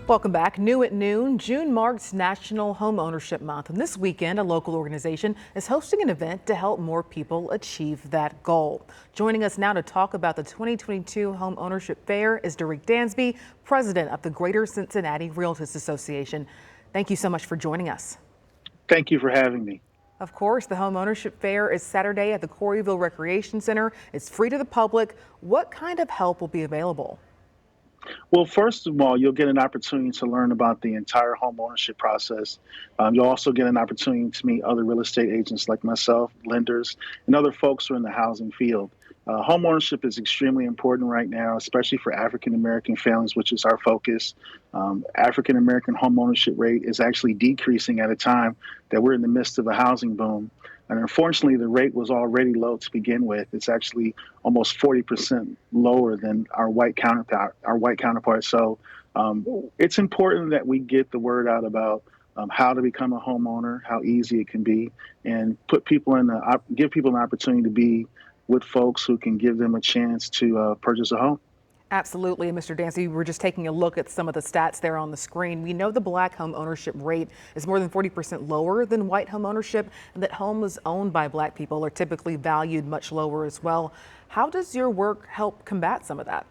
Welcome back. New at noon, June marks National Homeownership Month, and this weekend a local organization is hosting an event to help more people achieve that goal. Joining us now to talk about the 2022 Homeownership Fair is Darrick Dansby, president of the Greater Cincinnati Realtors Association. Thank you so much for joining us. Thank you for having me. Of course, the Homeownership Fair is Saturday at the Coreyville Recreation Center. It's free to the public. What kind of help will be available? Well, first of all, you'll get an opportunity to learn about the entire home ownership process. You'll also get an opportunity to meet other real estate agents like myself, lenders, and other folks who are in the housing field. Home ownership is extremely important right now, especially for African American families, which is our focus. African American home ownership rate is actually decreasing at a time that we're in the midst of a housing boom. And unfortunately, the rate was already low to begin with. It's actually almost 40% lower than our white counterparts. So it's important that we get the word out about how to become a homeowner, how easy it can be, and give people an opportunity to be with folks who can give them a chance to purchase a home. Absolutely. And Mr. Dansby, we're just taking a look at some of the stats there on the screen. We know the black home ownership rate is more than 40% lower than white home ownership, and that homes owned by black people are typically valued much lower as well. How does your work help combat some of that?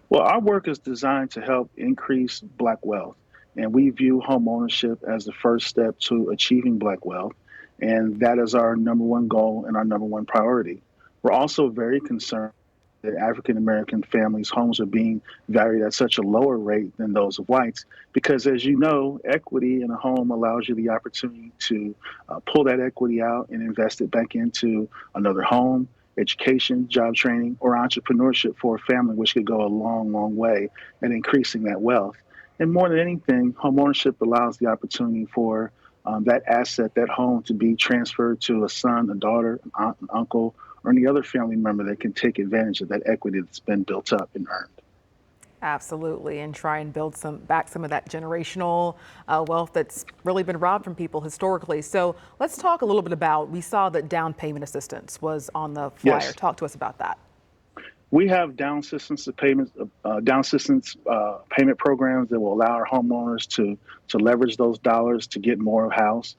Well, our work is designed to help increase black wealth, and we view home ownership as the first step to achieving black wealth, and that is our number one goal and our number one priority. We're also very concerned that African American families' homes are being valued at such a lower rate than those of whites, because as you know, equity in a home allows you the opportunity to pull that equity out and invest it back into another home, education, job training, or entrepreneurship for a family, which could go a long, long way in increasing that wealth. And more than anything, homeownership allows the opportunity for that asset, that home, to be transferred to a son, a daughter, an aunt, an uncle, or any other family member that can take advantage of that equity that's been built up and earned. Absolutely, and try and build back some of that generational wealth that's really been robbed from people historically. So let's talk a little bit about, we saw that down payment assistance was on the flyer. Yes. Talk to us about that. We have down assistance payment programs that will allow our homeowners to leverage those dollars to get more of a house,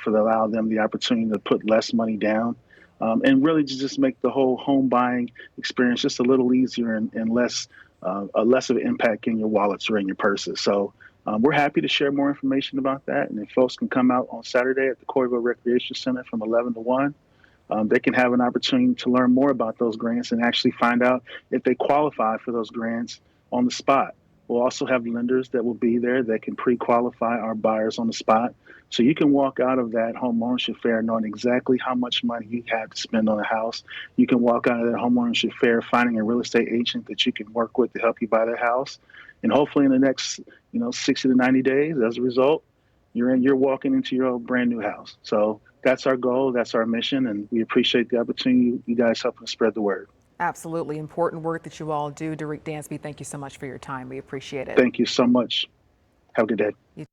allow them the opportunity to put less money down, and really to just make the whole home buying experience just a little easier and less of an impact in your wallets or in your purses. So we're happy to share more information about that. And if folks can come out on Saturday at the Coreyville Recreation Center from 11 to 1, they can have an opportunity to learn more about those grants and actually find out if they qualify for those grants on the spot. We'll also have lenders that will be there that can pre-qualify our buyers on the spot. So you can walk out of that home ownership fair knowing exactly how much money you have to spend on a house. You can walk out of that home ownership fair finding a real estate agent that you can work with to help you buy that house. And hopefully in the next 60 to 90 days, as a result, you're walking into your brand new house. So that's our goal, that's our mission, and we appreciate the opportunity you guys helping spread the word. Absolutely important work that you all do. Darrick Dansby, thank you so much for your time. We appreciate it. Thank you so much. Have a good day.